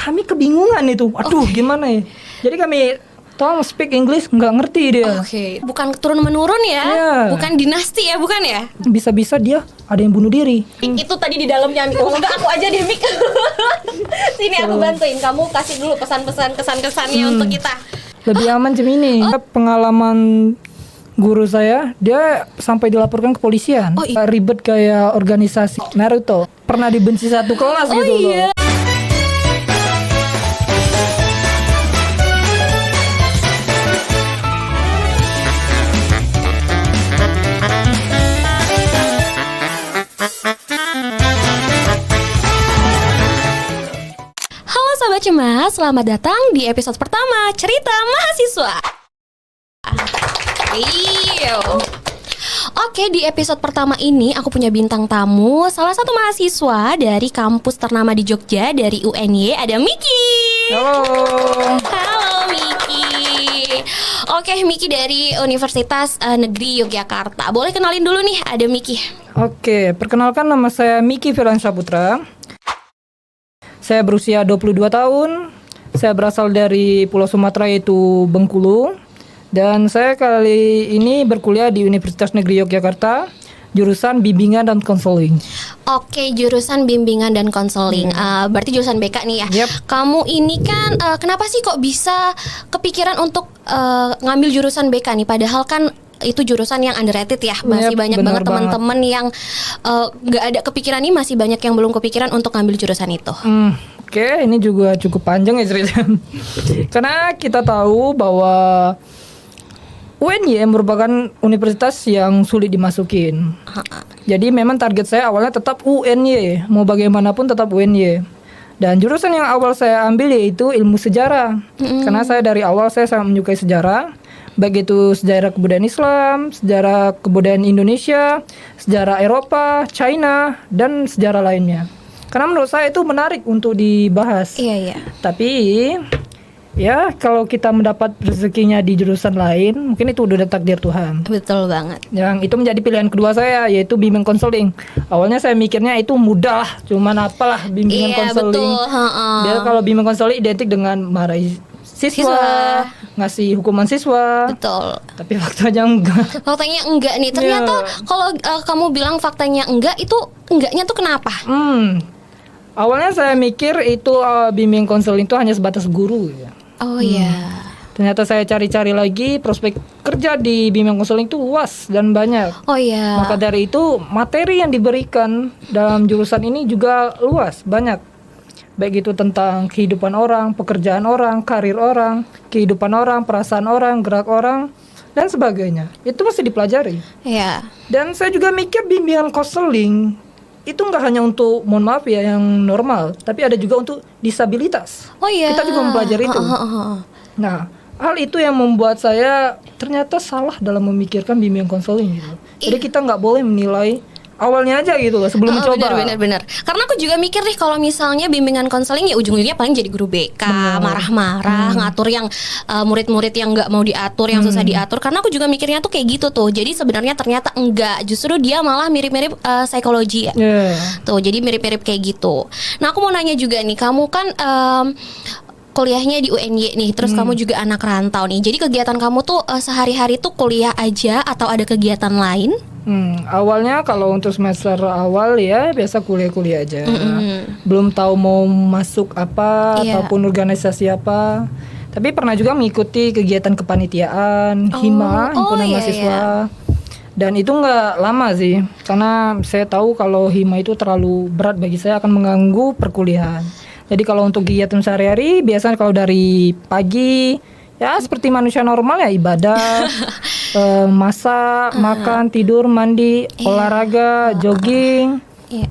kami kebingungan itu. Aduh, gimana ya? Jadi kami tolong speak English, nggak ngerti dia. Oke. Bukan turun menurun ya? Iya. Bukan dinasti ya, bukan ya? Bisa-bisa dia ada yang bunuh diri. Itu tadi di dalamnya Mik. Kalau enggak aku aja deh Mik. Sini aku bantuin. Kamu kasih dulu pesan-pesan kesan-kesannya untuk kita. Lebih aman jam ini. Pengalaman guru saya, dia sampai dilaporkan ke polisian. Oh, iya. Ribet kayak organisasi Naruto. Pernah dibenci satu kelas gitu loh. Halo Sobat Cemas, selamat datang di episode pertama Cerita Mahasiswa. Oke, di episode pertama ini aku punya bintang tamu, salah satu mahasiswa dari kampus ternama di Jogja, dari UNY, ada Miki. Halo. Halo Miki. Oke, Miki dari Universitas Negeri Yogyakarta. Boleh kenalin dulu nih, ada Miki. Oke, perkenalkan nama saya Miki Firmansyah Putra. Saya berusia 22 tahun. Saya berasal dari Pulau Sumatera, yaitu Bengkulu. Dan saya kali ini berkuliah di Universitas Negeri Yogyakarta, jurusan bimbingan dan konseling. Oke, jurusan bimbingan dan konseling. Berarti jurusan BK nih ya. Yep. Kamu ini kan kenapa sih kok bisa kepikiran untuk ngambil jurusan BK nih? Padahal kan itu jurusan yang underrated ya. Masih Yep, banyak benar banget teman-teman yang nggak ada kepikiran nih. Masih banyak yang belum kepikiran untuk ngambil jurusan itu. Oke, ini juga cukup panjang ya ceritanya. Karena kita tahu bahwa UNY merupakan universitas yang sulit dimasukin. Jadi memang target saya awalnya tetap UNY, mau bagaimanapun tetap UNY. Dan jurusan yang awal saya ambil yaitu ilmu sejarah. Karena saya dari awal saya sangat menyukai sejarah. Baik itu sejarah kebudayaan Islam, sejarah kebudayaan Indonesia, sejarah Eropa, China, dan sejarah lainnya. Karena menurut saya itu menarik untuk dibahas. Iya. Tapi ya kalau kita mendapat rezekinya di jurusan lain, mungkin itu udah takdir Tuhan. Betul banget. Yang itu menjadi pilihan kedua saya, yaitu bimbing konseling. Awalnya saya mikirnya itu mudah, cuman apalah bimbingan konseling. Betul. Dia kalau bimbing konseling identik dengan marahi siswa, ngasih hukuman siswa. Betul. Tapi faktanya enggak. Faktanya enggak nih. Ternyata kalau kamu bilang faktanya enggak, itu enggaknya tuh kenapa? Awalnya saya mikir itu bimbing konseling itu hanya sebatas guru ya. Oh iya. Ternyata saya cari-cari lagi, prospek kerja di bimbing konseling itu luas dan banyak. Oh iya. Maka dari itu materi yang diberikan dalam jurusan ini juga luas, banyak. Baik itu tentang kehidupan orang, pekerjaan orang, karir orang, kehidupan orang, perasaan orang, gerak orang, dan sebagainya. Itu mesti dipelajari. Iya. Dan saya juga mikir bimbingan konseling itu nggak hanya untuk, mohon maaf ya, yang normal, tapi ada juga untuk disabilitas. Oh iya. Kita juga mempelajari itu. Nah, hal itu yang membuat saya ternyata salah dalam memikirkan bimbingan konseling gitu. Jadi kita nggak boleh menilai awalnya aja gitu loh sebelum mencoba. Benar. Karena aku juga mikir nih kalau misalnya bimbingan konseling ya ujung-ujungnya paling jadi guru BK, marah-marah, ngatur yang murid-murid yang nggak mau diatur, yang susah diatur. Karena aku juga mikirnya tuh kayak gitu tuh. Jadi sebenarnya ternyata enggak, justru dia malah mirip-mirip psikologi ya. Tuh, jadi mirip-mirip kayak gitu. Nah, aku mau nanya juga nih, kamu kan kuliahnya di UNY nih, terus kamu juga anak rantau nih. Jadi kegiatan kamu tuh sehari-hari tuh kuliah aja atau ada kegiatan lain? Awalnya kalau untuk semester awal ya biasa kuliah-kuliah aja. Belum tahu mau masuk apa ataupun organisasi apa. Tapi pernah juga mengikuti kegiatan kepanitiaan, HIMA, himpunan mahasiswa. Dan itu nggak lama sih, karena saya tahu kalau HIMA itu terlalu berat bagi saya, akan mengganggu perkuliahan. Jadi kalau untuk kegiatan sehari-hari, biasanya kalau dari pagi ya seperti manusia normal ya, ibadah, masak, makan, tidur, mandi, olahraga, jogging.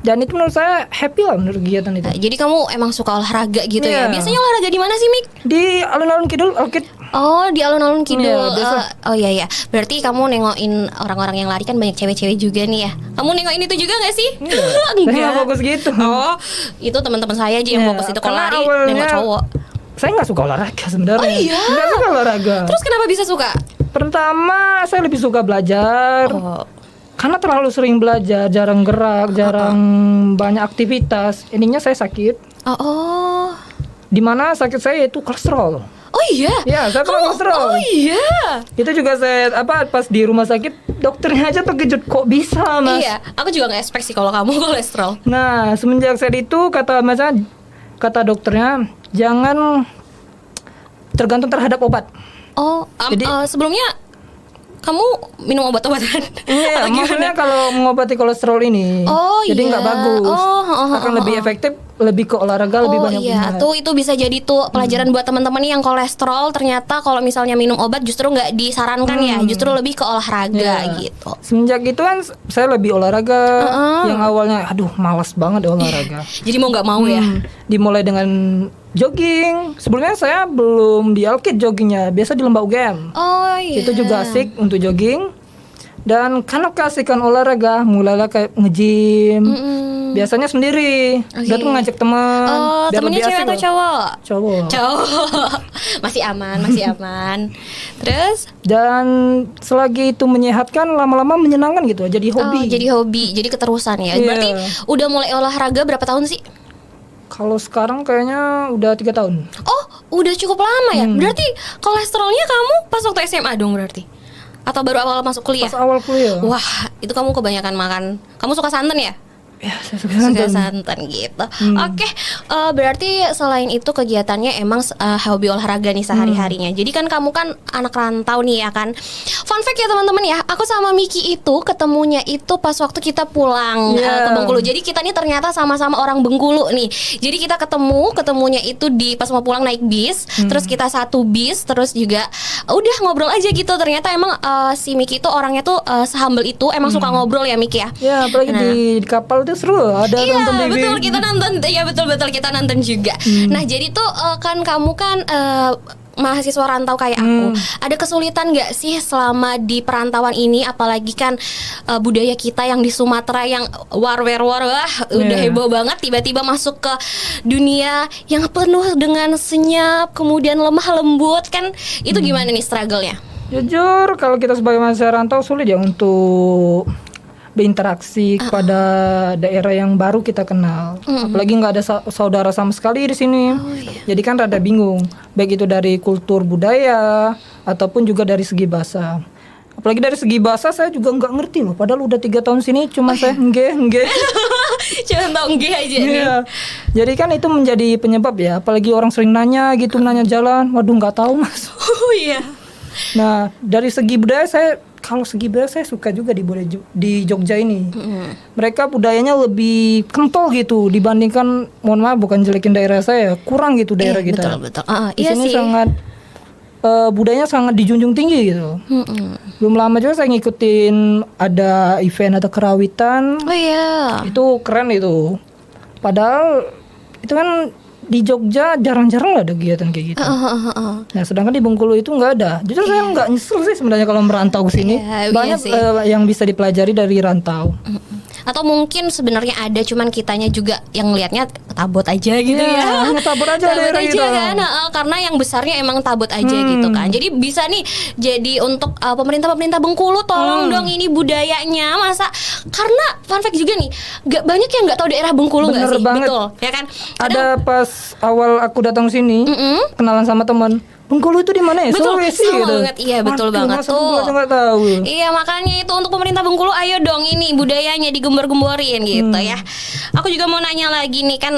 Dan itu menurut saya happy lah menurut kegiatan itu. Jadi kamu emang suka olahraga gitu ya? Biasanya olahraga di mana sih, Mik? Di alun-alun kidul, Alkit. Oh, di alun-alun kidul. Biasa. Oh iya. Berarti kamu nengokin orang-orang yang lari, kan banyak cewek-cewek juga nih ya. Kamu nengokin itu juga gak sih? Saya nggak fokus gitu. Oh, itu teman-teman saya aja yang fokus itu. Kalau lari nengok cowok. Saya nggak suka olahraga sebenarnya. Oh iya. Nggak suka olahraga. Terus kenapa bisa suka? Pertama, saya lebih suka belajar. Karena terlalu sering belajar, jarang gerak, jarang banyak aktivitas. Ininya saya sakit. Dimana sakit saya itu kolesterol. Oh iya? Ya, saya pernah kolesterol. Oh iya. Itu juga saya pas di rumah sakit dokternya aja terkejut, kok bisa mas? Iya, aku juga nggak expect sih kalau kamu kolesterol. Nah, semenjak saat itu kata dokternya jangan tergantung terhadap obat. Oh, Jadi sebelumnya kamu minum obat-obatan? Iya, maksudnya kalau mengobati kolesterol ini, jadi nggak bagus. Akan lebih efektif, lebih ke olahraga, lebih banyak iya, tuh itu bisa jadi tuh pelajaran buat teman-teman nih yang kolesterol. Ternyata kalau misalnya minum obat justru nggak disarankan ya, justru lebih ke olahraga gitu. Semenjak itu kan saya lebih olahraga. Yang awalnya, aduh, malas banget olahraga. Jadi mau nggak mau ya. Dimulai dengan jogging. Sebelumnya saya belum di Alkit joggingnya, biasa di Lembah UGM. Oh iya. Itu juga asik untuk jogging. Dan karena keasikan olahraga, mulailah kayak nge-gym. Biasanya sendiri. Dia tuh ngajak teman. Oh, temennya cewek atau cowok? Cowok. Masih aman. Terus? Dan selagi itu menyehatkan, lama-lama menyenangkan gitu. Jadi hobi. Jadi keterusan ya. Berarti udah mulai olahraga berapa tahun sih? Kalau sekarang kayaknya udah 3 tahun. Oh, udah cukup lama ya. Berarti kolesterolnya kamu pas waktu SMA dong berarti? Atau baru awal masuk kuliah? Pas awal kuliah. Wah, itu kamu kebanyakan makan. Kamu suka santan ya? Ya, saya suka santan gitu. Oke, berarti selain itu kegiatannya emang hobi olahraga nih sehari-harinya. Jadi kan kamu kan anak rantau nih ya kan. Fun fact ya teman-teman ya, aku sama Miki itu ketemunya itu pas waktu kita pulang ke Bengkulu. Jadi kita nih ternyata sama-sama orang Bengkulu nih. Jadi kita ketemunya itu di pas mau pulang naik bis, terus kita satu bis, terus juga udah ngobrol aja gitu. Ternyata emang si Miki itu orangnya tuh sehumble itu, emang suka ngobrol ya Miki ya. Ya, apalagi di kapal itu seru, ada nonton TV. Betul, kita nonton. Ya betul kita nonton juga. Nah, jadi tuh kan kamu kan mahasiswa rantau kayak aku. Ada kesulitan nggak sih selama di perantauan ini? Apalagi kan budaya kita yang di Sumatera yang war udah heboh banget. Tiba-tiba masuk ke dunia yang penuh dengan senyap, kemudian lemah lembut kan. Itu gimana nih struggle-nya? Jujur, kalau kita sebagai mahasiswa rantau sulit ya untuk berinteraksi kepada daerah yang baru kita kenal. Apalagi nggak ada saudara sama sekali di sini. Jadi kan rada bingung, baik itu dari kultur budaya ataupun juga dari segi bahasa. Apalagi dari segi bahasa saya juga nggak ngerti loh. Padahal udah 3 tahun sini cuma saya nge. Cuma tahu nge aja nih. Jadi kan itu menjadi penyebab ya. Apalagi orang sering nanya gitu, nanya jalan. Waduh, nggak tahu mas. Oh iya. Nah, dari segi budaya kalau segi budaya saya suka juga di Jogja ini. Mereka budayanya lebih kental gitu dibandingkan, mohon maaf bukan jelekin daerah saya, kurang gitu daerah kita. Betul. Di sini sangat budayanya sangat dijunjung tinggi gitu. Belum lama juga saya ngikutin ada event atau kerawitan. Oh iya. Itu keren itu. Padahal itu kan di Jogja jarang-jarang ada kegiatan kayak gitu. Nah, sedangkan di Bengkulu itu nggak ada. Jujur saya nggak nyesel sih sebenarnya kalau merantau ke sini. Banyak yang bisa dipelajari dari rantau. Atau mungkin sebenarnya ada, cuman kitanya juga yang ngelihatnya tabot aja gitu ya. Tabot aja gitu. Kan. Karena yang besarnya emang tabot aja gitu kan. Jadi bisa nih jadi untuk pemerintah Bengkulu tolong dong ini budayanya. Masa karena fun fact juga nih, gak banyak yang nggak tahu daerah Bengkulu nggak sih? Banget. Betul ya kan. Ada pas awal aku datang sini kenalan sama teman, Bengkulu itu di mana ya? Sulawesi gitu. Banget. Iya, betul banget tuh. Tahu. Iya, makanya itu untuk pemerintah Bengkulu, ayo dong ini budayanya digembar-gemborin gitu ya. Aku juga mau nanya lagi nih kan,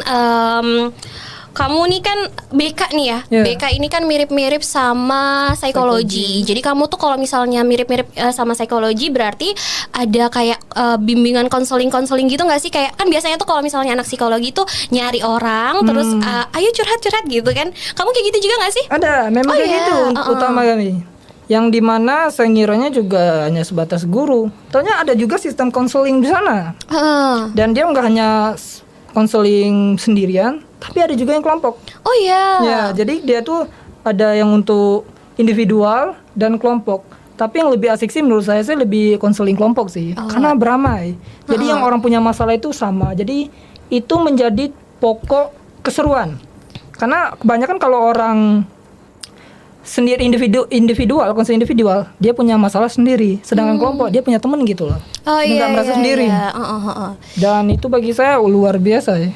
kamu nih kan BK nih ya. BK ini kan mirip-mirip sama psikologi. Jadi kamu tuh kalau misalnya mirip-mirip sama psikologi berarti ada kayak bimbingan konseling gitu nggak sih? Kayak kan biasanya tuh kalau misalnya anak psikologi tuh nyari orang terus ayo curhat gitu kan. Kamu kayak gitu juga nggak sih? Ada, memang kayak gitu utama kami. Yang dimana saya ngiranya juga hanya sebatas guru. Ternyata ada juga sistem konseling di sana. Dan dia nggak hanya konseling sendirian, tapi ada juga yang kelompok. Oh iya. Ya, jadi dia tuh ada yang untuk individual dan kelompok. Tapi yang lebih asik sih menurut saya sih lebih konseling kelompok sih, karena beramai. Jadi yang orang punya masalah itu sama. Jadi itu menjadi pokok keseruan. Karena kebanyakan kalau orang sendiri individual, konseling individual, dia punya masalah sendiri. Sedangkan kelompok dia punya teman gitu loh. Nggak merasa sendiri. Dan itu bagi saya luar biasa ya.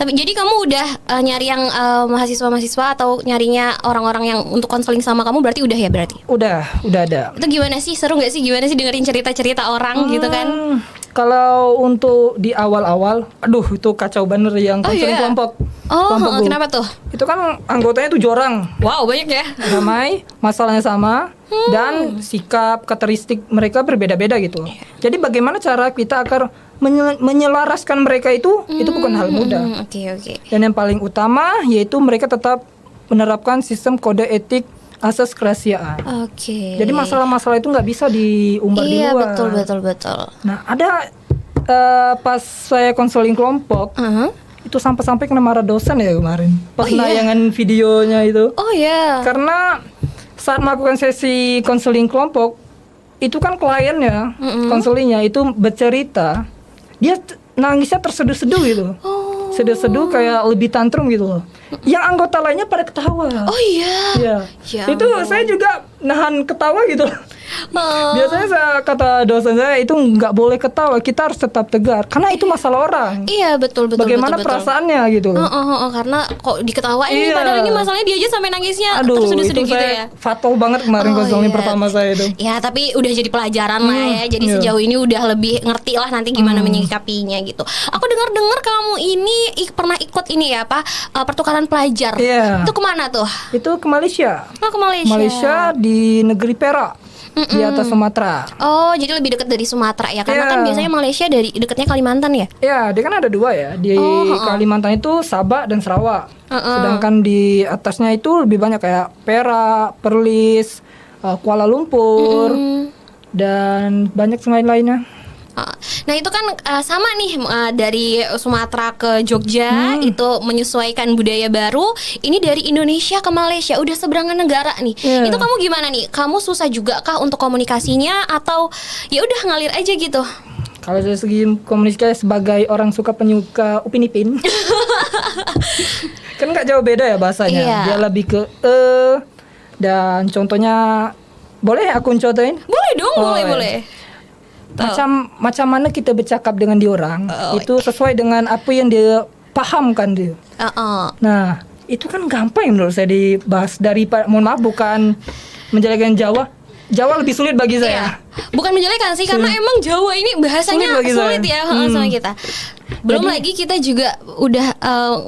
Tapi jadi kamu udah nyari yang mahasiswa-mahasiswa atau nyarinya orang-orang yang untuk konseling sama kamu berarti udah ya berarti? Udah ada. Itu gimana sih? Seru nggak sih? Gimana sih dengerin cerita-cerita orang gitu kan? Kalau untuk di awal-awal, aduh itu kacau bener yang konseling kelompok. Oh, kenapa tuh? Itu kan anggotanya 7 orang. Wow, banyak ya. Ramai, masalahnya sama, dan sikap karakteristik mereka berbeda-beda gitu. Jadi bagaimana cara kita agar menyelaraskan mereka itu bukan hal mudah. Oke. Dan yang paling utama yaitu mereka tetap menerapkan sistem kode etik asas kerahasiaan. Oke. Jadi masalah-masalah itu nggak bisa diumbar di luar. Iya, betul. Nah, ada pas saya konseling kelompok, itu sampai kena marah dosen ya kemarin. Pas penayangan videonya itu. Oh iya. Karena saat melakukan sesi konseling kelompok, itu kan kliennya, konselingnya itu bercerita, dia nangisnya terseduh-seduh gitu. Seduh-seduh kayak lebih tantrum gitu loh. Yang anggota lainnya pada ketawa. Oh iya. Ya. Itu saya juga nahan ketawa gitu. Biasanya kata dosen saya itu nggak boleh ketawa, kita harus tetap tegar karena itu masalah orang. Iya betul. Bagaimana betul. perasaannya gitu loh. Karena kok diketawain nih, padahal ini masalahnya dia aja sampai nangisnya terseduh-seduh gitu ya. Fatal banget kemarin konseling pertama saya itu. Ya tapi udah jadi pelajaran lah ya. Jadi sejauh ini udah lebih ngerti lah nanti gimana menyikapinya gitu. Aku dengar kamu ini pernah ikut ini ya pertukaran pelajar. Itu kemana tuh? Itu ke Malaysia. Ke Malaysia. Malaysia di negeri Perak. Di atas Sumatera. Oh, jadi lebih dekat dari Sumatera ya? Karena kan biasanya Malaysia dari dekatnya Kalimantan ya? Ya, dia kan ada 2 ya. Di Kalimantan itu Sabah dan Sarawak. Sedangkan di atasnya itu lebih banyak kayak Perak, Perlis, Kuala Lumpur, dan banyak lainnya. Nah itu kan sama nih dari Sumatera ke Jogja itu menyesuaikan budaya baru. Ini dari Indonesia ke Malaysia udah seberangan negara nih. Itu kamu gimana nih? Kamu susah juga kah untuk komunikasinya atau ya udah ngalir aja gitu? Kalau dari segi komunikasi sebagai orang suka penyuka Upin Ipin, kan nggak jauh beda ya bahasanya. Dia lebih ke dan contohnya boleh aku contohin? Boleh dong, boleh. Macam mana kita bercakap dengan dia orang itu sesuai dengan apa yang dia pahamkan dia. Nah itu kan gampang menurut saya dibahas mohon maaf bukan menjelekan Jawa lebih sulit bagi saya. Bukan menjelekan sih karena emang Jawa ini bahasanya sulit ya sama kita. Belum lagi kita juga udah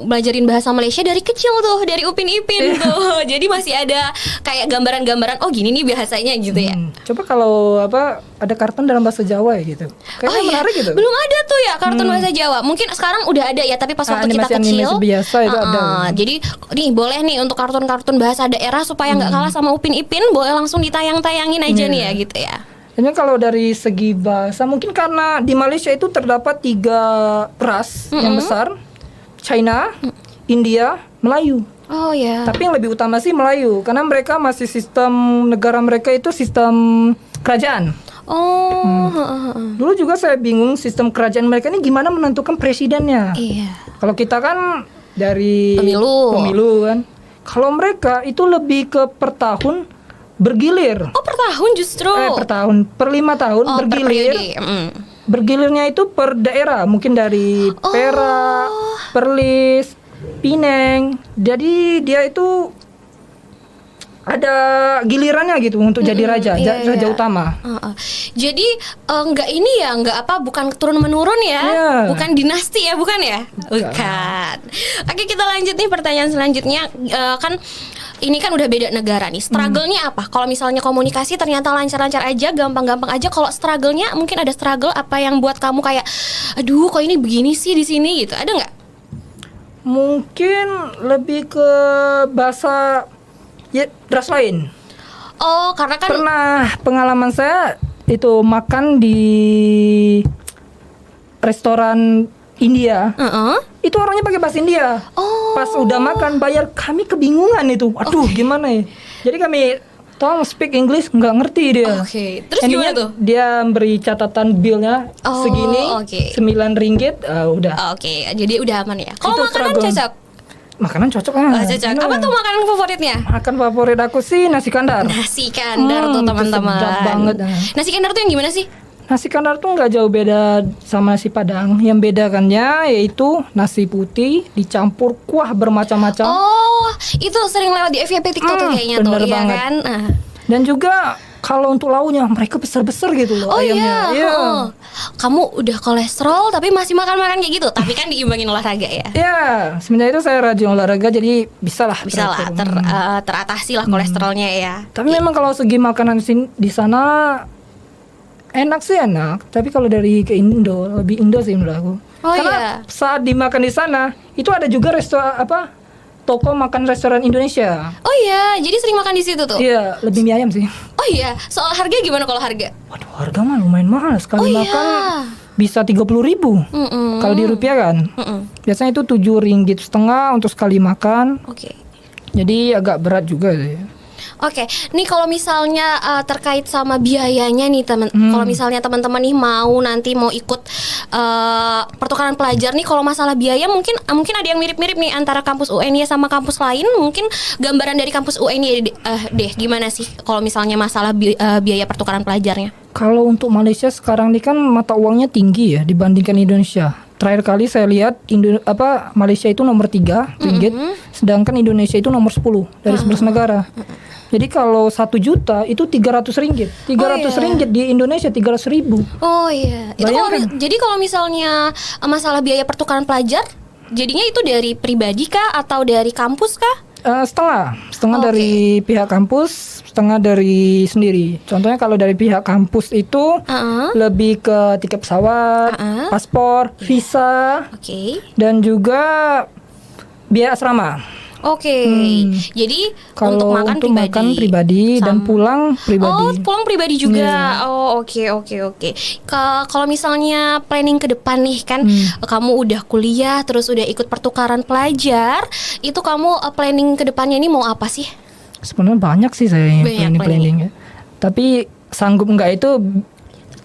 belajarin bahasa Malaysia dari kecil tuh, dari Upin Ipin tuh. Jadi masih ada kayak gambaran-gambaran gini nih bahasanya gitu ya. Coba kalau ada kartun dalam bahasa Jawa ya gitu. Kayaknya menarik gitu. Belum ada tuh ya kartun bahasa Jawa. Mungkin sekarang udah ada ya, tapi pas waktu kita kecil biasa itu ada. Jadi nih boleh nih untuk kartun-kartun bahasa daerah supaya nggak kalah sama Upin Ipin, boleh langsung ditayang-tayangin aja nih ya gitu ya. Ini kalau dari segi bahasa mungkin karena di Malaysia itu terdapat 3 ras yang besar, China, India, Melayu. Oh ya. Tapi yang lebih utama sih Melayu karena mereka masih sistem negara mereka itu sistem kerajaan. Dulu juga saya bingung sistem kerajaan mereka ini gimana menentukan presidennya. Kalau kita kan dari pemilu kan. Kalau mereka itu lebih ke per tahun bergilir. Per tahun justru. Per tahun, per 5 tahun bergilir. Bergilirnya itu per daerah, mungkin dari Perak, Perlis, Penang. Jadi dia itu ada gilirannya gitu untuk jadi raja, raja utama. Jadi bukan turun menurun ya, bukan dinasti ya, bukan ya? Bukan. Oke, kita lanjut nih pertanyaan selanjutnya. Kan ini kan udah beda negara nih. Struggle-nya apa? Kalau misalnya komunikasi ternyata lancar-lancar aja, gampang-gampang aja. Kalau struggle-nya mungkin ada struggle apa yang buat kamu kayak, aduh kok ini begini sih di sini gitu. Ada nggak? Mungkin lebih ke bahasa ras lain. Karena kan pernah pengalaman saya itu makan di restoran India. Itu orangnya pakai bahasa India. Pas udah makan bayar kami kebingungan itu. Aduh gimana ya. Jadi kami tolong speak English nggak ngerti dia. Terus gimana tuh? Dia beri catatan billnya segini 9 ringgit. Udah. Jadi udah aman ya. Kalau makanan cocok? Makanan cocok cocok. Apa tuh makanan favoritnya? Makan favorit aku sih nasi kandar. Nasi kandar tuh teman-teman. Sedap banget. Nasi kandar tuh yang gimana sih? Nasi kandar tuh nggak jauh beda sama nasi padang. Yang bedakannya yaitu nasi putih dicampur kuah bermacam-macam. Oh, itu sering lewat di FYP TikTok tuh kayaknya tuh, bener iya banget. kan? Dan juga kalau untuk lauknya mereka besar-besar gitu loh ayamnya. Iya. Kamu udah kolesterol tapi masih makan-makan kayak gitu. Tapi kan diimbangin olahraga ya. Ya, semenjak itu saya rajin olahraga jadi bisa lah teratasi lah kolesterolnya ya. Tapi memang kalau segi makanan di sana enak sih enak. Tapi kalau dari ke Indo lebih Indo sih menurut aku. Karena saat dimakan di sana itu ada juga toko makan restoran Indonesia. Oh iya, jadi sering makan di situ tuh? Iya, lebih mie ayam sih. Oh iya, soal harga gimana kalau harga? Waduh, harga mah lumayan mahal. Sekali makan bisa 30.000 kalau di rupiah kan. Biasanya itu 7 ringgit setengah untuk sekali makan. Oke. Jadi agak berat juga sih. Oke, nih kalau misalnya terkait sama biayanya nih kalau misalnya teman-teman nih mau ikut pertukaran pelajar nih, kalau masalah biaya mungkin ada yang mirip-mirip nih antara kampus UNY sama kampus lain. Mungkin gambaran dari kampus UNY deh gimana sih kalau misalnya masalah biaya pertukaran pelajarnya? Kalau untuk Malaysia sekarang nih kan mata uangnya tinggi ya dibandingkan Indonesia. Terakhir kali saya lihat Malaysia itu nomor 3 ringgit, sedangkan Indonesia itu nomor 10 dari 11 negara. Jadi kalau 1 juta itu 300 ringgit. 300 ringgit di Indonesia 300.000. Oh iya. Jadi kalau misalnya masalah biaya pertukaran pelajar, jadinya itu dari pribadi kah atau dari kampus kah? Setengah dari pihak kampus, setengah dari sendiri. Contohnya kalau dari pihak kampus itu lebih ke tiket pesawat, paspor, visa, dan juga biaya asrama. Jadi kalau untuk makan pribadi dan pulang pribadi. Oh, pulang pribadi juga. Oke. Kalau misalnya planning ke depan nih kan, kamu udah kuliah terus udah ikut pertukaran pelajar, itu kamu planning ke depannya ini mau apa sih? Sebenarnya banyak sih saya planning ya. Tapi sanggup enggak itu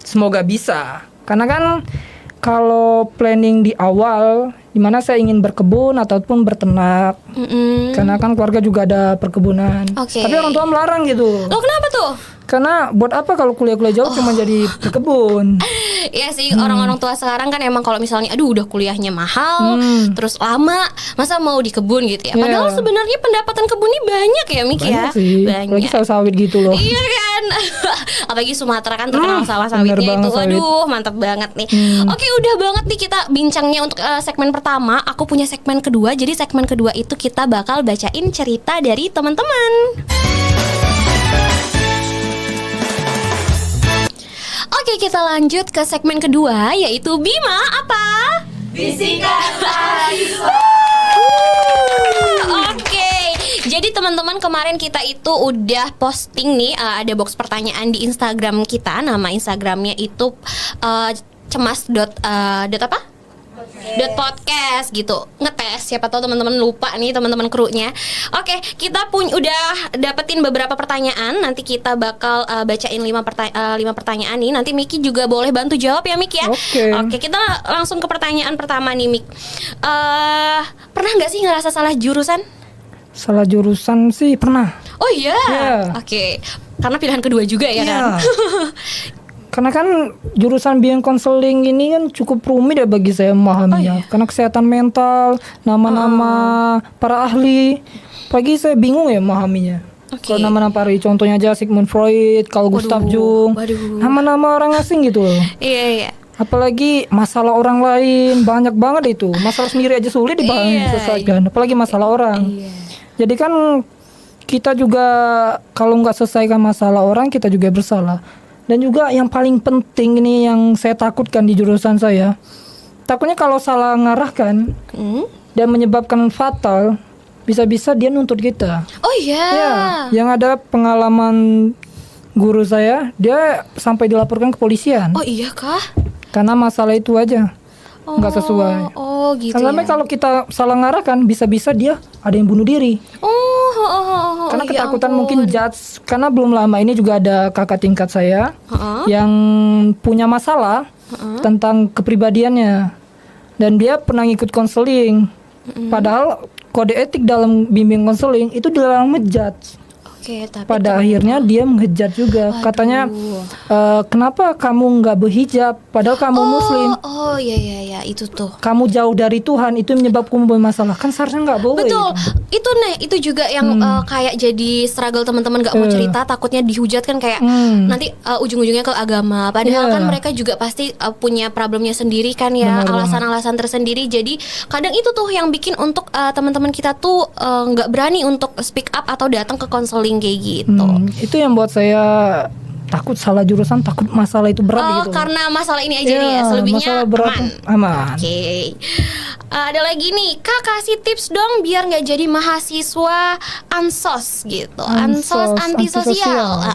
semoga bisa. Karena kan kalau planning di awal dimana saya ingin berkebun ataupun berternak, karena kan keluarga juga ada perkebunan. Tapi orang tua melarang gitu. Loh kenapa tuh? Karena buat apa kalau kuliah jauh cuma jadi berkebun? Iya sih, orang-orang tua sekarang kan emang kalau misalnya udah kuliahnya mahal, terus lama, masa mau di kebun gitu ya. Padahal sebenarnya pendapatan kebun ini banyak ya, Mik ya. Banyak. Apalagi sawit gitu loh. Iya kan. Apalagi Sumatera kan terkenal sawah-sawitnya itu. Aduh, mantap banget nih. Oke, udah banget nih kita bincangnya untuk segmen pertama. Aku punya segmen kedua. Jadi segmen kedua itu kita bakal bacain cerita dari teman-teman. Oke, kita lanjut ke segmen kedua, yaitu Bima apa? Bisikan Mahasiswa. Oke, jadi teman-teman kemarin kita itu udah posting nih, ada box pertanyaan di Instagram kita. Nama Instagramnya itu podcast gitu, ngetes siapa tahu teman-teman lupa nih, teman-teman krunya. Oke, kita udah dapetin beberapa pertanyaan. Nanti kita bakal bacain 5 pertanyaan nih. Nanti Miki juga boleh bantu jawab ya, Mik ya. Oke, kita langsung ke pertanyaan pertama nih, Mik. Pernah nggak sih ngerasa salah jurusan? Salah jurusan sih pernah. Oh iya. Oke, karena pilihan kedua juga ya kan. Karena kan jurusan bimbingan konseling ini kan cukup rumit ya bagi saya memahaminya. Karena kesehatan mental, nama-nama para ahli, pagi saya bingung ya memahaminya. Kalau nama-nama para ahli, contohnya aja Sigmund Freud, Carl Gustav Jung, nama-nama orang asing gitu loh. Iya. Apalagi masalah orang lain banyak banget itu. Masalah sendiri aja sulit diselesaikan, apalagi masalah orang. Jadi kan kita juga kalau nggak selesaikan masalah orang, kita juga bersalah. Dan juga yang paling penting ini yang saya takutkan di jurusan saya, takutnya kalau salah ngarahkan dan menyebabkan fatal, bisa-bisa dia nuntut kita. Oh iya. Ya, yang ada pengalaman guru saya, dia sampai dilaporkan ke polisian. Oh iya kah? Karena masalah itu aja nggak sesuai. Oh gitu. Sampai kalau kita salah ngarahkan, bisa-bisa dia ada yang bunuh diri. Karena ketakutan mungkin judge. Karena belum lama ini juga ada kakak tingkat saya yang punya masalah tentang kepribadiannya, dan dia pernah ngikut konseling. Padahal kode etik dalam bimbing konseling itu dilarang ngejudge. Oke, tapi pada akhirnya dia menghujat juga. Waduh. Katanya kenapa kamu nggak berhijab padahal kamu muslim, Oh iya itu tuh. kamu jauh dari Tuhan, itu menyebabkan bermasalah. Kan seharusnya nggak boleh. Betul, gitu. itu juga yang kayak jadi struggle teman-teman nggak mau cerita, takutnya dihujat kan kayak nanti ujung-ujungnya ke agama. Padahal kan mereka juga pasti punya problemnya sendiri kan ya, alasan-alasan tersendiri. Jadi kadang itu tuh yang bikin untuk teman-teman kita tuh nggak berani untuk speak up atau datang ke konseling kayak gitu. Itu yang buat saya takut salah jurusan, takut masalah itu berat gitu. Karena masalah ini aja nih ya, selebihnya masalah berat aman. Oke. Ada lagi nih, Kak kasih tips dong biar nggak jadi mahasiswa ansos gitu. Ansos antisosial.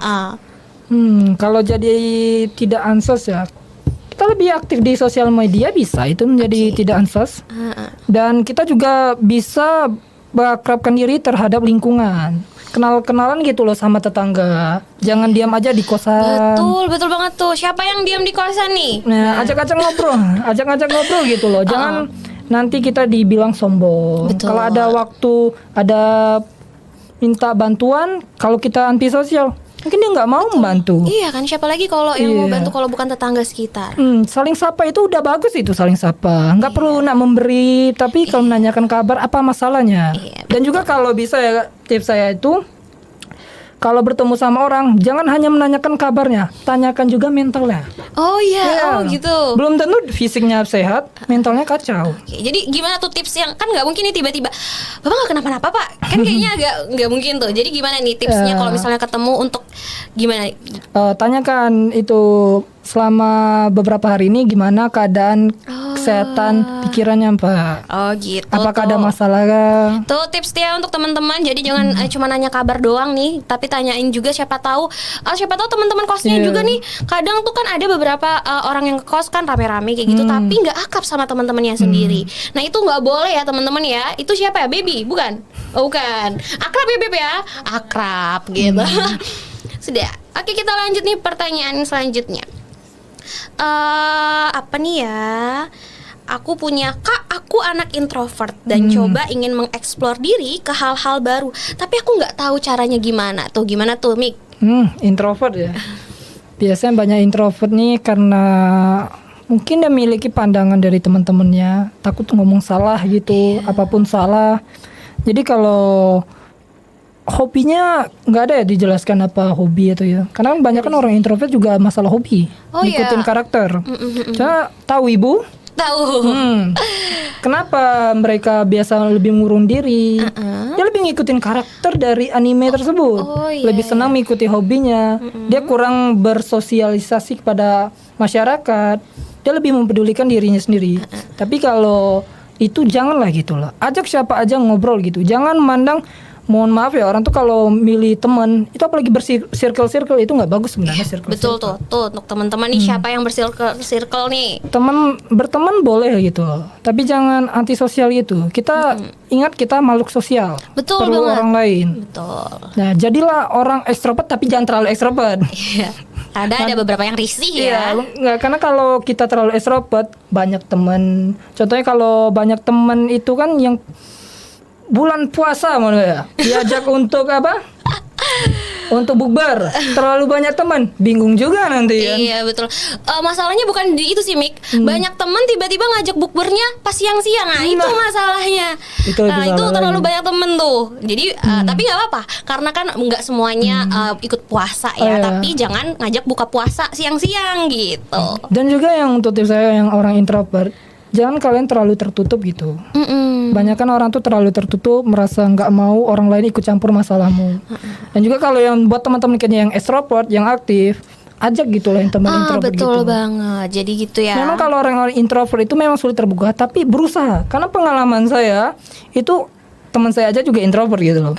Kalau jadi tidak ansos ya, kita lebih aktif di sosial media bisa itu menjadi tidak ansos. Dan kita juga bisa mengakrabkan diri terhadap lingkungan. Kenal-kenalan gitu loh sama tetangga. Jangan diam aja di kosan. Betul banget tuh. Siapa yang diam di kosan nih? Nah, ajak-ajak ngobrol gitu loh. Jangan nanti kita dibilang sombong. Betul. Kalau ada waktu, ada minta bantuan, kalau kita antisosial, mungkin dia nggak mau membantu. Iya kan, siapa lagi kalau yang mau bantu kalau bukan tetangga sekitar. Saling sapa itu udah bagus itu, saling sapa. Nggak perlu nak memberi, tapi kalau menanyakan kabar apa masalahnya. Dan juga kalau bisa ya, tips saya itu kalau bertemu sama orang jangan hanya menanyakan kabarnya, tanyakan juga mentalnya. Oh iya, gitu. Belum tentu fisiknya sehat, mentalnya kacau. Oke, jadi gimana tuh tips yang kan nggak mungkin nih tiba-tiba Bapak nggak kenapa-napa Pak, kan kayaknya agak nggak mungkin tuh. Jadi gimana nih tipsnya kalau misalnya ketemu untuk gimana? Tanyakan itu selama beberapa hari ini gimana keadaan kesehatan pikirannya Pak. Oh gitu. Apakah ada masalah? Tuh tips dia untuk teman-teman. Jadi jangan cuma nanya kabar doang nih, tapi tanyain juga siapa tahu teman-teman kosnya juga nih. Kadang tuh kan ada beberapa orang yang kos kan rame-rame kayak gitu, tapi nggak akrab sama teman-temannya sendiri. Nah itu nggak boleh ya teman-teman ya. Itu siapa ya, Baby? Bukan? Oh bukan. Akrab ya Beb ya? Akrab gitu. Sudah. Oke, kita lanjut nih pertanyaan selanjutnya. Apa nih ya? Aku punya Kak, aku anak introvert dan coba ingin mengeksplor diri ke hal-hal baru, tapi aku nggak tahu caranya gimana tuh Mik? Introvert ya. Biasanya banyak introvert nih karena mungkin dia memiliki pandangan dari teman-temannya, takut ngomong salah gitu, apapun salah. Jadi kalau hobinya nggak ada ya dijelaskan apa hobi itu ya, karena banyak kan orang introvert juga masalah hobi, ngikutin karakter. Saya tahu ibu. Tahu. Kenapa mereka biasa lebih ngurung diri? Dia lebih ngikutin karakter dari anime tersebut. Lebih senang mengikuti hobinya. Dia kurang bersosialisasi kepada masyarakat. Dia lebih mempedulikan dirinya sendiri. Tapi kalau itu janganlah gitu loh. Ajak siapa aja ngobrol gitu. Jangan mandang, mohon maaf ya, orang tuh kalau milih teman itu apalagi bersirkel-sirkel itu nggak bagus sebenarnya. Betul tuh untuk teman-teman nih, siapa yang bersirkel nih? Berteman boleh gitu, tapi jangan antisosial gitu. Kita ingat kita makhluk sosial, perlu banget. orang lain. Betul. Nah jadilah orang ekstrovert tapi jangan terlalu ekstrovert. Iya. Ada beberapa yang risih ya. Nggak, karena kalau kita terlalu ekstrovert banyak teman. Contohnya kalau banyak teman itu kan yang bulan puasa mana ya, diajak untuk apa? Untuk bukber, terlalu banyak teman, bingung juga nanti kan. Iya betul. Masalahnya bukan di itu sih Mik. Banyak teman tiba-tiba ngajak bukbernya pas siang-siang. Itu masalahnya. Itu terlalu banyak temen tuh. Jadi tapi nggak apa-apa, karena kan nggak semuanya ikut puasa ya. Tapi jangan ngajak buka puasa siang-siang gitu. Dan juga yang untuk tips saya yang orang introvert, jangan kalian terlalu tertutup gitu. Banyak kan orang tuh terlalu tertutup, merasa nggak mau orang lain ikut campur masalahmu. Dan juga kalau yang buat teman-teman kayaknya yang extrovert, yang aktif, ajak gitu lah yang teman introvert gitu. Betul banget. Jadi gitu ya. Memang kalau orang-orang introvert itu memang sulit terbuka, tapi berusaha. Karena pengalaman saya itu teman saya aja juga introvert gitu loh.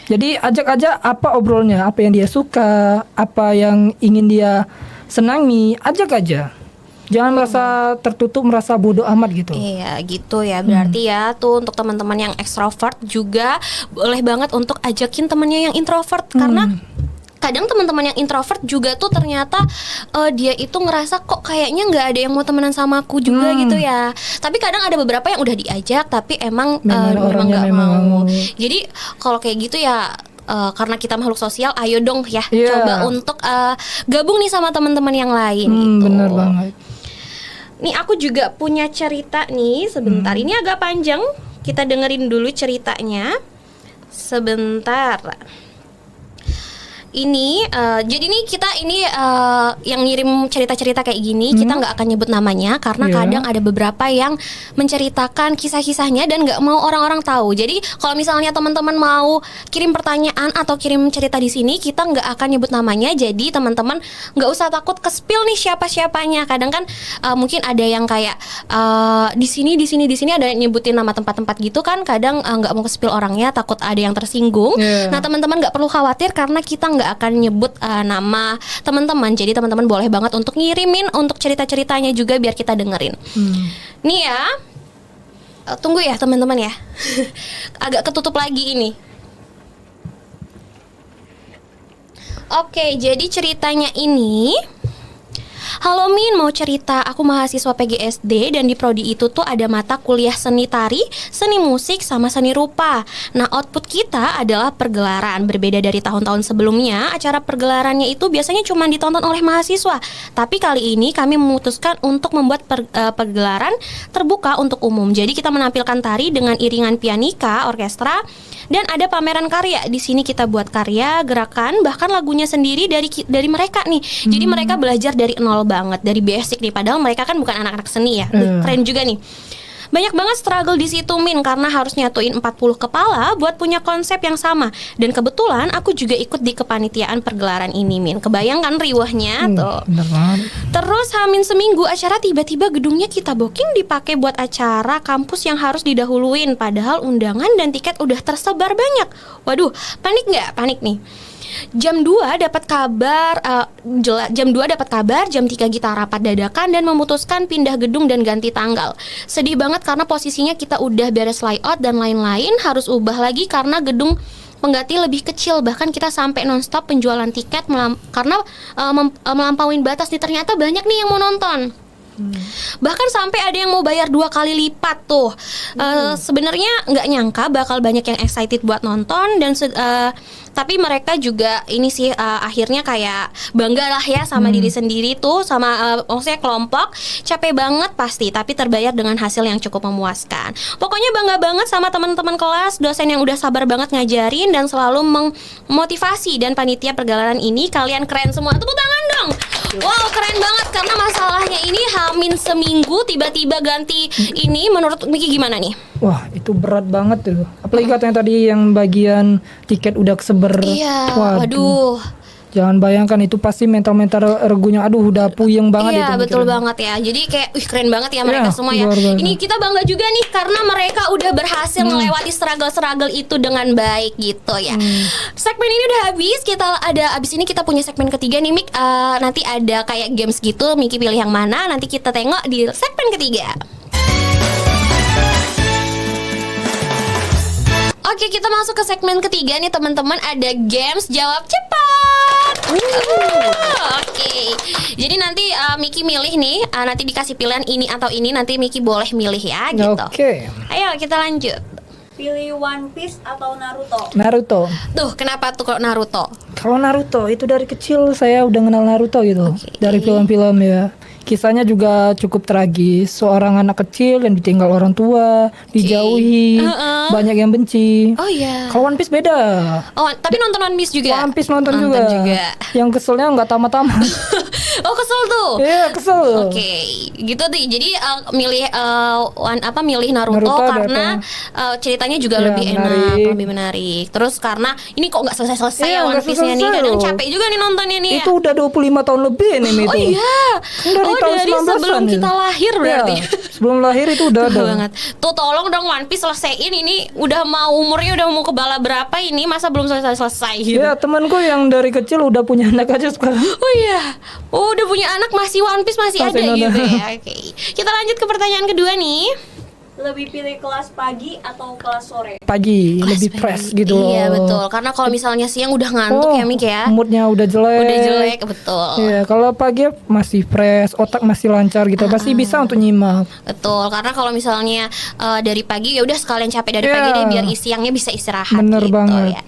Jadi ajak aja apa obrolnya, apa yang dia suka, apa yang ingin dia senangi, ajak aja. Jangan merasa tertutup, merasa bodoh amat gitu. Iya gitu ya. Berarti ya tuh untuk teman-teman yang ekstrovert juga boleh banget untuk ajakin temannya yang introvert. Karena kadang teman-teman yang introvert juga tuh ternyata dia itu ngerasa kok kayaknya nggak ada yang mau temenan sama aku juga gitu ya. Tapi kadang ada beberapa yang udah diajak tapi emang nggak mau. Jadi kalau kayak gitu ya karena kita makhluk sosial, ayo dong ya Iya. coba untuk gabung nih sama teman-teman yang lain gitu. Bener banget. Nih aku juga punya cerita nih sebentar. Ini agak panjang. Kita dengerin dulu ceritanya. Sebentar. Ini jadi nih kita yang ngirim cerita-cerita kayak gini kita nggak akan nyebut namanya karena Iya. kadang ada beberapa yang menceritakan kisah-kisahnya dan nggak mau orang-orang tahu. Jadi kalau misalnya teman-teman mau kirim pertanyaan atau kirim cerita di sini kita nggak akan nyebut namanya. Jadi teman-teman nggak usah takut ke-spill nih siapa-siapanya. Kadang kan mungkin ada yang kayak di sini ada yang nyebutin nama tempat-tempat gitu kan. Kadang nggak mau ke-spill orangnya takut ada yang tersinggung. Iya. Nah teman-teman nggak perlu khawatir karena kita nggak akan nyebut nama teman-teman. Jadi teman-teman boleh banget untuk ngirimin untuk cerita-ceritanya juga biar kita dengerin. Nih ya, tunggu ya teman-teman ya. Agak ketutup lagi ini. Oke, jadi ceritanya ini. Halo Min, mau cerita, aku mahasiswa PGSD dan di prodi itu tuh ada mata kuliah seni tari, seni musik, sama seni rupa. Nah output kita adalah pergelaran. Berbeda dari tahun-tahun sebelumnya, acara pergelarannya itu biasanya cuma ditonton oleh mahasiswa. Tapi kali ini kami memutuskan untuk membuat pergelaran terbuka untuk umum. Jadi kita menampilkan tari dengan iringan pianika, orkestra, dan ada pameran karya. Di sini kita buat karya, gerakan, bahkan lagunya sendiri dari mereka nih. Jadi mereka belajar dari nol banget, dari basic nih. Padahal mereka kan bukan anak-anak seni ya. Keren juga nih. Banyak banget struggle di situ Min karena harus nyatuin 40 kepala buat punya konsep yang sama. Dan kebetulan aku juga ikut di kepanitiaan pergelaran ini Min. Kebayangkan riwahnya tuh. Bener banget. Terus hamin seminggu acara tiba-tiba gedungnya kita booking dipakai buat acara kampus yang harus didahuluin. Padahal undangan dan tiket udah tersebar banyak. Waduh, panik nggak? Panik nih. Jam 2 dapat kabar, jam 3 kita rapat dadakan dan memutuskan pindah gedung dan ganti tanggal. Sedih banget karena posisinya kita udah beres layout dan lain-lain, harus ubah lagi karena gedung pengganti lebih kecil. Bahkan kita sampai nonstop penjualan tiket karena melampauin batas nih. Ternyata banyak nih yang mau nonton. Bahkan sampai ada yang mau bayar 2 kali lipat tuh. Sebenarnya nggak nyangka bakal banyak yang excited buat nonton dan tapi mereka juga ini sih akhirnya kayak bangga lah ya sama diri sendiri tuh, sama maksudnya kelompok. Capek banget pasti, tapi terbayar dengan hasil yang cukup memuaskan. Pokoknya bangga banget sama teman-teman kelas, dosen yang udah sabar banget ngajarin dan selalu memotivasi. Dan panitia pergelaran ini kalian keren semua. Tepuk tangan dong. Wow, keren banget karena masalahnya ini hamin seminggu tiba-tiba ganti ini. Menurut Miki gimana nih? Wah, itu berat banget tuh. Apalagi katanya tadi yang bagian tiket udah kesebar. Iya, Waduh. waduh. Jangan bayangkan itu pasti mental-mental regunya. Aduh, udah puyeng banget itu. Iya, betul mikirnya. banget ya. Jadi kayak keren banget ya mereka Iya, semua ya. luar biasa. Ini kita bangga juga nih karena mereka udah berhasil melewati struggle-struggle itu dengan baik gitu ya. Segmen ini udah habis. Abis ini kita punya segmen ketiga nih Mik. Nanti ada kayak games gitu, Miki pilih yang mana. Nanti kita tengok di segmen ketiga. Oke, kita masuk ke segmen ketiga nih teman-teman. Ada games jawab cepat. Oke. Jadi nanti Miki milih nih, nanti dikasih pilihan ini atau ini. Nanti Miki boleh milih ya gitu. Oke. Ayo kita lanjut. Pilih One Piece atau Naruto? Naruto. Tuh, kenapa tuh kok Naruto? Kalau Naruto itu dari kecil saya udah kenal Naruto gitu. Oke. Dari film-film ya. Kisahnya juga cukup tragis. Seorang anak kecil yang ditinggal orang tua, dijauhi, banyak yang benci. Oh iya. Kalau One Piece beda. Oh, tapi nonton One Piece juga. One Piece nonton juga. Yang keselnya nggak tamat-tamat. Oh, kesel tuh. Iya, kesel. Oke, gitu deh. Jadi milih Naruto karena ceritanya juga Ya, lebih menarik. enak, lebih menarik. Terus karena ini kok nggak selesai-selesai Iya, ya One nggak Piece-nya nih. selesai Kadang loh. capek juga nih nontonnya nih. Itu udah 25 tahun lebih nih itu. Oh iya. Dari tahun Dari 19-an sebelum itu. kita lahir berarti. Ya, sebelum lahir itu udah ada. Banget. Tuh tolong dong One Piece selesaiin ini. Udah mau umurnya udah mau kebala berapa ini, masa belum selesai-selesai gitu. Ya, temanku yang dari kecil udah punya anak aja sekarang. Oh iya. Oh, udah punya anak masih One Piece masih ada Masih ada. gitu ya. Oke. Kita lanjut ke pertanyaan kedua nih. Lebih pilih kelas pagi atau kelas sore? Pagi, Kelas lebih pagi. fresh gitu loh. Iya betul. Karena kalau misalnya siang udah ngantuk ya Mik ya. Moodnya udah jelek. Udah jelek betul. Iya, kalau pagi masih fresh, otak masih lancar gitu, pasti bisa untuk nyimak. Betul. Karena kalau misalnya dari pagi ya udah sekalian capek dari Iya. pagi deh biar siangnya bisa istirahat Bener gitu banget. ya.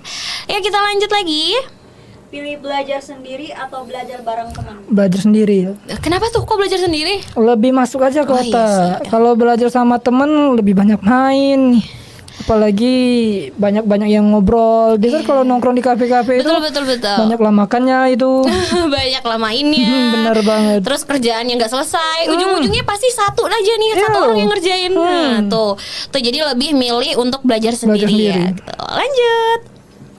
Ya kita lanjut lagi. Pilih belajar sendiri atau belajar bareng teman? Belajar sendiri. Kenapa tuh kok belajar sendiri? Lebih masuk aja ke Oh, iya otak. sih. Kalau belajar sama temen lebih banyak main. Apalagi banyak-banyak yang ngobrol. Biasanya kalau nongkrong di kafe-kafe itu Betul. banyak lah makannya itu. Banyak lah mainnya. Bener banget. Terus kerjaannya nggak selesai. Ujung-ujungnya pasti satu aja nih, Iya. satu orang yang ngerjain. Nah, tuh jadi lebih milih untuk belajar sendiri, ya. sendiri. Gitu. Lanjut.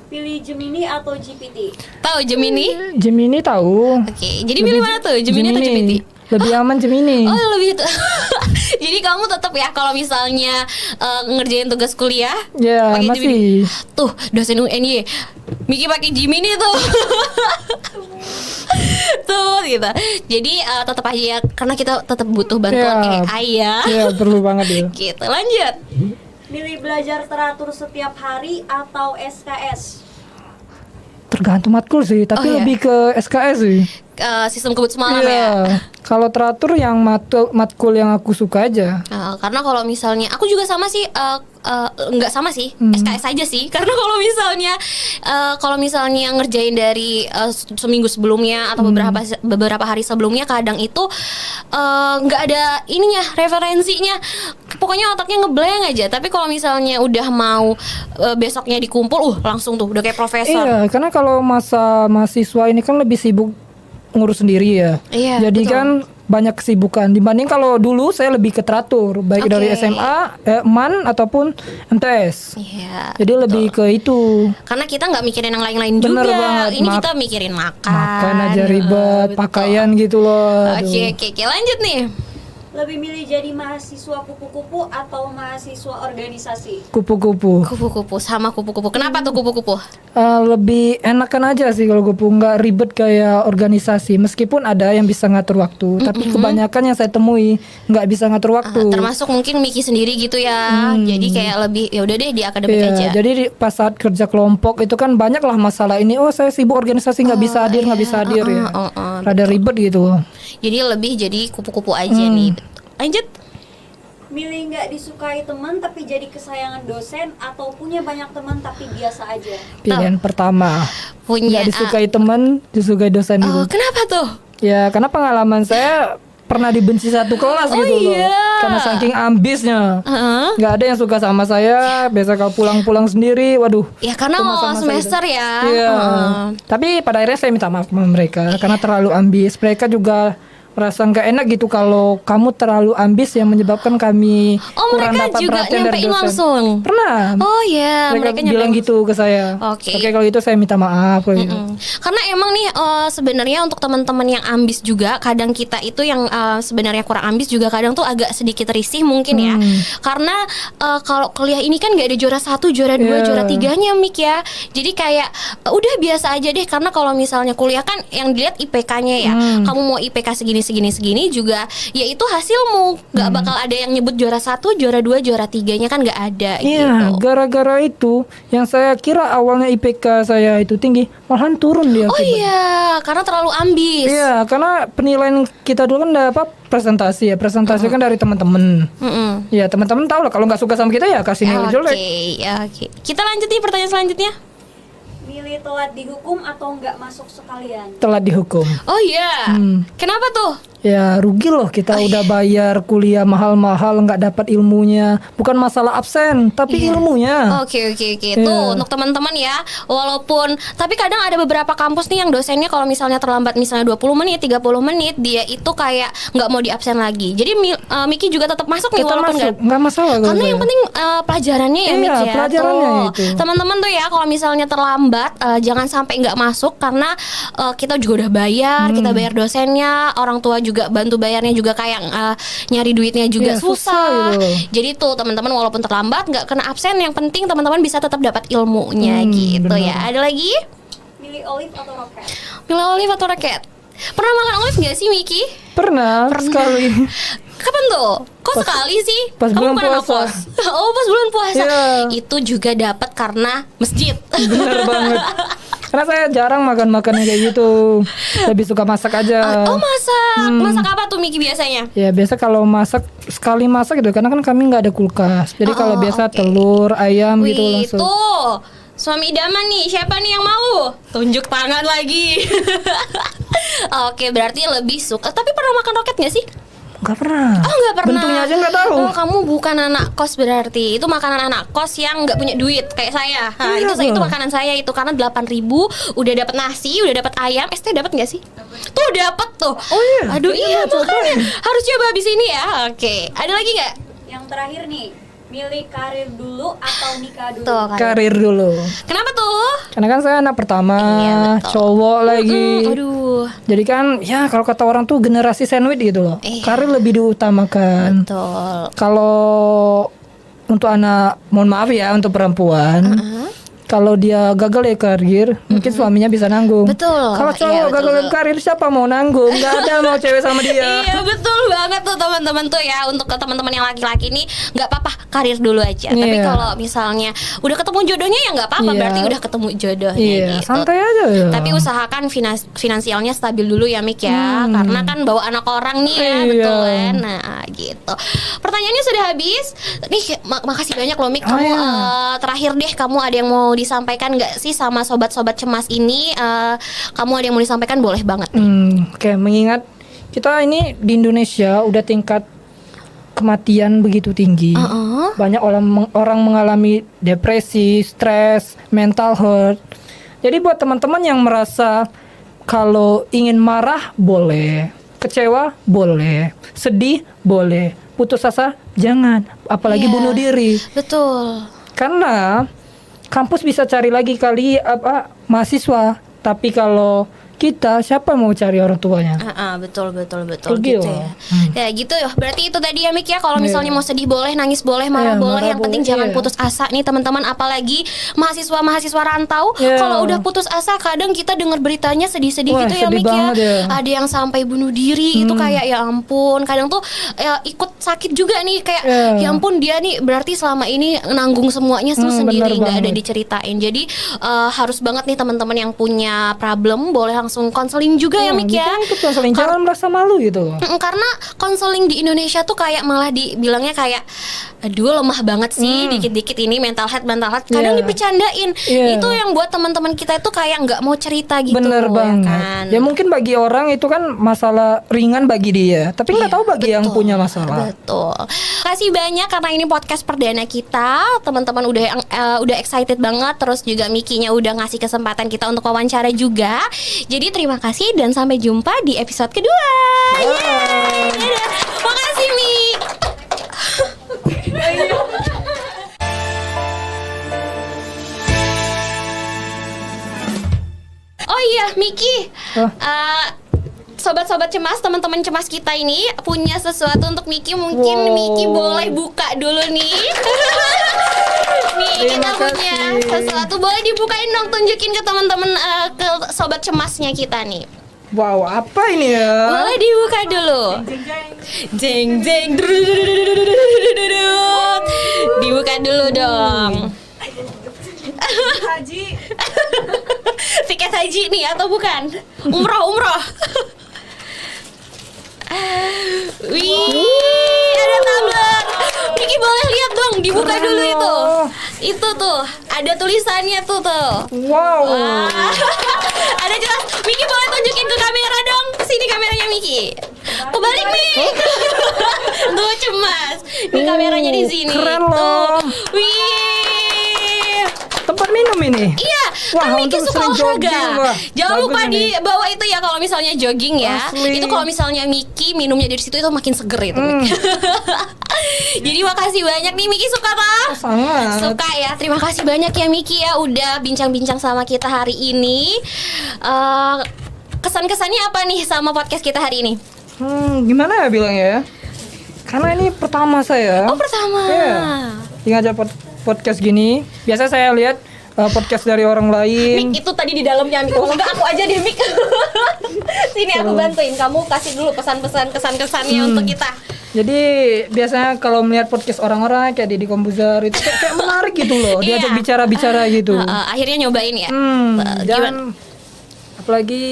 Pilih Gemini atau GPT? Tahu Gemini? Gemini tahu. Oke, jadi pilih mana tuh? Gemini atau GPT? Lebih aman Gemini. Oh lebih itu. Jadi kamu tetap ya kalau misalnya ngerjain tugas kuliah Ya pakai masih. Gemini. Tuh dosen UNY Miki pakai Gemini tuh. Tuh gitu. Jadi tetap aja ya, karena kita tetap butuh bantuan Ya. AI ya. Ya perlu banget ya. Gitu. Lanjut. Milih belajar teratur setiap hari atau SKS? Tergantung matkul sih, tapi Oh, iya. lebih ke SKS sih. Sistem kebut semalam Iya. ya. Kalau teratur yang matkul yang aku suka aja. Karena kalau misalnya aku juga sama sih, nggak sama sih, SKS aja sih. Karena kalau misalnya ngerjain dari seminggu sebelumnya atau beberapa hari sebelumnya, kadang itu nggak ada ininya, referensinya. Pokoknya otaknya ngeblank aja. Tapi kalau misalnya udah mau besoknya dikumpul, langsung tuh udah kayak profesor. Iya, karena kalau masa mahasiswa ini kan lebih sibuk ngurus sendiri ya. Iya, Jadi betul. kan banyak kesibukan dibanding kalau dulu saya lebih ke teratur, baik Oke. dari SMA, MAN ataupun MTS. Iya. Jadi lebih ke itu. Karena kita nggak mikirin yang lain-lain Bener juga. banget. Ini kita mikirin makan. Makan aja ribet, Betul. pakaian gitu loh. Aduh. Oke, lanjut nih. Lebih milih jadi mahasiswa kupu-kupu atau mahasiswa organisasi? Kupu-kupu. Kupu-kupu sama kupu-kupu. Kenapa tuh kupu-kupu? Lebih enakan aja sih kalau kupu, nggak ribet kayak organisasi. Meskipun ada yang bisa ngatur waktu, tapi kebanyakan yang saya temui nggak bisa ngatur waktu. Termasuk mungkin Miki sendiri gitu ya. Jadi kayak lebih ya udah deh di akademik Iya, aja. jadi pas saat kerja kelompok itu kan banyak lah masalah ini. Oh saya sibuk organisasi nggak bisa hadir, nggak bisa hadir ya. Rada ribet gitu. Jadi lebih jadi kupu-kupu aja nih. Lanjut. Milih nggak disukai teman tapi jadi kesayangan dosen, atau punya banyak teman tapi biasa aja? Pilihan pertama. Punya Nggak disukai teman, disukai dosen Oh, gitu. kenapa tuh? Ya karena pengalaman saya pernah dibenci satu kelas gitu loh. iya. Karena saking ambisnya. Heeh. Nggak ada yang suka sama saya. Biasa kalau pulang-pulang sendiri, waduh. Ya karena Itu awal masa-masa semester itu. ya. Iya. Heeh. Tapi pada akhirnya saya minta maaf sama mereka karena terlalu ambis. Mereka juga merasa nggak enak gitu kalau kamu terlalu ambis yang menyebabkan kami Oh, kurang mereka dapat juga perhatian dari nyampein dosen. langsung. Pernah. Oh iya, mereka nyampein bilang gitu ke saya. Oke. Kalau itu saya minta maaf kayak gitu. Karena emang nih sebenarnya untuk teman-teman yang ambis juga, kadang kita itu yang sebenarnya kurang ambis juga kadang tuh agak sedikit risih mungkin ya. Karena kalau kuliah ini kan nggak ada juara 1, juara 2, Iya. juara 3-nya Mik ya. Jadi kayak udah biasa aja deh, karena kalau misalnya kuliah kan yang dilihat IPK-nya ya. Kamu mau IPK segini juga ya itu hasilmu. Nggak bakal ada yang nyebut juara 1, juara 2, juara 3-nya kan nggak ada Iya, gitu. gara-gara itu yang saya kira awalnya IPK saya itu tinggi, malahan turun dia. Oh akibat. iya, karena terlalu ambis. Iya, karena penilaian kita dulu kan dapat presentasi ya. Presentasi kan dari teman-teman. Ya, teman-teman tahu lah kalau nggak suka sama kita ya kasih nilai jelek. Oke. Kita lanjut nih pertanyaan selanjutnya. Milih telat dihukum atau nggak masuk sekalian? Telat dihukum. Oh iya. Kenapa tuh? Ya rugi loh kita udah bayar kuliah mahal-mahal nggak dapat ilmunya. Bukan masalah absen, tapi ilmunya. Oke. Iya. Tuh untuk teman-teman ya. Walaupun tapi kadang ada beberapa kampus nih yang dosennya kalau misalnya terlambat misalnya 20 menit, 30 menit, dia itu kayak nggak mau di absen lagi. Jadi Miki juga tetap masuk nih Kita walaupun masuk, nggak masalah. kalau karena saya. yang penting pelajarannya ya Iya, Mik ya. pelajarannya Tuh. itu. Teman-teman tuh ya kalau misalnya terlambat jangan sampai nggak masuk karena kita juga udah bayar, kita bayar dosennya, orang tua juga bantu bayarnya juga kayak nyari duitnya juga Iya, susah. susah gitu. Jadi tuh teman-teman walaupun terlambat nggak kena absen, yang penting teman-teman bisa tetap dapat ilmunya gitu benar. ya. Ada lagi? Milih olive atau roket? Milih olive atau roket? Pernah makan olive nggak sih Miki? Pernah sekali. Kapan tuh? Kok sekali sih? pas Kamu bulan bukan anak puasa. kos? Oh pas bulan puasa. Iya. Itu juga dapat karena masjid. Bener banget. Karena saya jarang makan yang kayak gitu. Lebih suka masak aja. Oh masak. Masak apa tuh Miki biasanya? Ya biasa kalau masak sekali masak gitu karena kan kami nggak ada kulkas. Jadi kalau biasa oke. telur, ayam gitu Wih, langsung. tuh Suami idaman nih, siapa nih yang mau? Tunjuk tangan lagi. Oke, berarti lebih suka. Tapi pernah makan roket gak sih? Gak pernah. Oh, gak pernah. Bentuknya aja gak tahu. Oh, kamu bukan anak kos berarti. Itu makanan anak kos yang gak punya duit kayak saya. Nah, Iya, itu makanan saya itu karena 8.000 udah dapat nasi, udah dapat ayam. ST dapat gak sih? Tuh dapat tuh. Oh iya. Aduh iya, coba. makanya harus coba habis ini ya. Oke. Ada lagi gak? Yang terakhir nih, milih karir dulu atau nikah dulu? Tuh, Karir dulu. Kenapa tuh? Karena kan saya anak pertama, Iya, betul. cowok lagi. Aduh. Jadi kan ya kalau kata orang tuh generasi sandwich gitu loh. Iya. Karir lebih diutamakan. Betul. Kalau untuk anak, mohon maaf ya untuk perempuan, kalau dia gagal ya karir, mungkin suaminya bisa nanggung. Betul. Kalau cowok Iya, betul, gagal ya betul. karir, siapa mau nanggung? Gak ada mau cewek sama dia. Iya betul banget tuh teman-teman tuh ya. Untuk ke teman-teman yang laki-laki nih nggak apa-apa karir dulu aja. Tapi Iya. kalau misalnya udah ketemu jodohnya ya nggak apa-apa. Iya. Berarti udah ketemu jodohnya Iya, gitu. santai aja ya. Tapi usahakan finansialnya stabil dulu ya Mik ya. Karena kan bawa anak orang nih ya, Iya. betul kan. Nah gitu. Pertanyaannya sudah habis. Nih makasih banyak loh Mik. Oh, Kamu iya. terakhir deh kamu ada yang mau disampaikan nggak sih sama sobat-sobat cemas ini? Kamu ada yang mau disampaikan boleh banget. Oke, mengingat kita ini di Indonesia udah tingkat kematian begitu tinggi. Banyak orang mengalami depresi, stres, mental health. Jadi buat teman-teman yang merasa kalau ingin marah boleh, kecewa boleh, sedih boleh, putus asa jangan, apalagi Iya. bunuh diri. Betul. Karena kampus bisa cari lagi kali mahasiswa, tapi kalau kita siapa mau cari orang tuanya? Betul Gitu. gitu ya. Ya gitu ya. Berarti itu tadi ya Mik ya. Kalau misalnya mau sedih boleh, nangis boleh, marah Iya, boleh. marah Yang penting boleh, jangan iya. putus asa nih teman-teman. Apalagi mahasiswa rantau. Iya. Kalau udah putus asa, kadang kita dengar beritanya sedih-sedih Wah, gitu ya sedih Mik ya. banget ya. Ada yang sampai bunuh diri. Itu kayak ya ampun. Kadang tuh ikut sakit juga nih. Kayak Iya. ya ampun dia nih berarti selama ini nanggung semuanya tuh sendiri, bener nggak ada banget. diceritain. Jadi harus banget nih teman-teman yang punya problem boleh langsung konseling juga ya Mik ya. Bisa ikut konseling, jangan merasa malu gitu. Karena konseling di Indonesia tuh kayak malah dibilangnya kayak aduh lemah banget sih, dikit-dikit ini mental health kadang Iya. dipercandain. Iya. Itu yang buat teman-teman kita itu kayak nggak mau cerita gitu. Bener ya banget. kan? Ya mungkin bagi orang itu kan masalah ringan bagi dia, tapi nggak Iya, tahu bagi yang betul. punya masalah. Betul. Kasih banyak karena ini podcast perdana kita. Teman-teman udah excited banget. Terus juga Mikinya udah ngasih kesempatan kita untuk wawancara juga. Jadi terima kasih dan sampai jumpa di episode kedua. Yeay. Dadah. Makasih Mik. Oh iya Miki. Sobat-sobat cemas, teman-teman cemas kita ini punya sesuatu untuk Miki. Mungkin Wow. Miki boleh buka dulu nih. Nih kita Terima punya kasih. sesuatu, boleh dibukain dong, tunjukin ke teman-teman ke sobat cemasnya kita nih. Wow, apa ini ya? Boleh dibuka dulu. Jeng jeng. Drudududududududududud. Dibuka dulu dong. Haji. Tiket haji nih atau bukan? Umroh. Wih, ada tablet. Miki boleh lihat dong, dibuka Keren dulu itu. loh. Itu tuh, ada tulisannya tuh. Wow. Wah. Ada jelas. Miki boleh tunjukin ke kamera dong. Sini kameranya Miki. Kebalik Miki. Tuh cemas. Ini kameranya di sini. Keren Tuh. loh. Wih. Tempat minum ini. Iya, Wah, kan Miki untuk suka sering jogging, olahraga. wah. Jangan Bagus lupa ini. dibawa itu ya kalau misalnya jogging ya. Asli. Itu kalau misalnya Miki minumnya dari situ itu makin seger itu. Miki. Jadi makasih banyak nih Miki, suka tak? Sangat. Suka ya. Terima kasih banyak ya Miki ya udah bincang-bincang sama kita hari ini. Kesan-kesannya apa nih sama podcast kita hari ini? Gimana ya bilangnya ya? Karena ini pertama saya. Oh, pertama. Iya. Ngajak podcast gini. Biasa saya lihat podcast dari orang lain. Mik itu tadi di dalamnya Mik. Kalau enggak aku aja deh Mik. Sini aku bantuin. Kamu kasih dulu pesan-pesan kesan-kesannya untuk kita. Jadi biasanya kalau melihat podcast orang-orang kayak Deddy Kombuzer itu kayak menarik gitu loh. Diajak Iya. bicara-bicara gitu. Akhirnya nyobain ya. Dan apalagi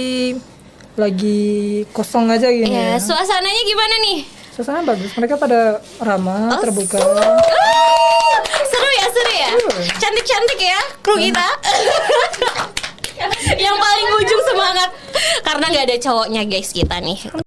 lagi kosong aja gini. Ya, Ya. suasananya gimana nih? Suasana bagus. Mereka pada ramah, terbuka. Seru ya, seru ya. ya. Cantik-cantik ya kru kita. Yang paling ujung semangat karena nggak ada cowoknya guys kita nih.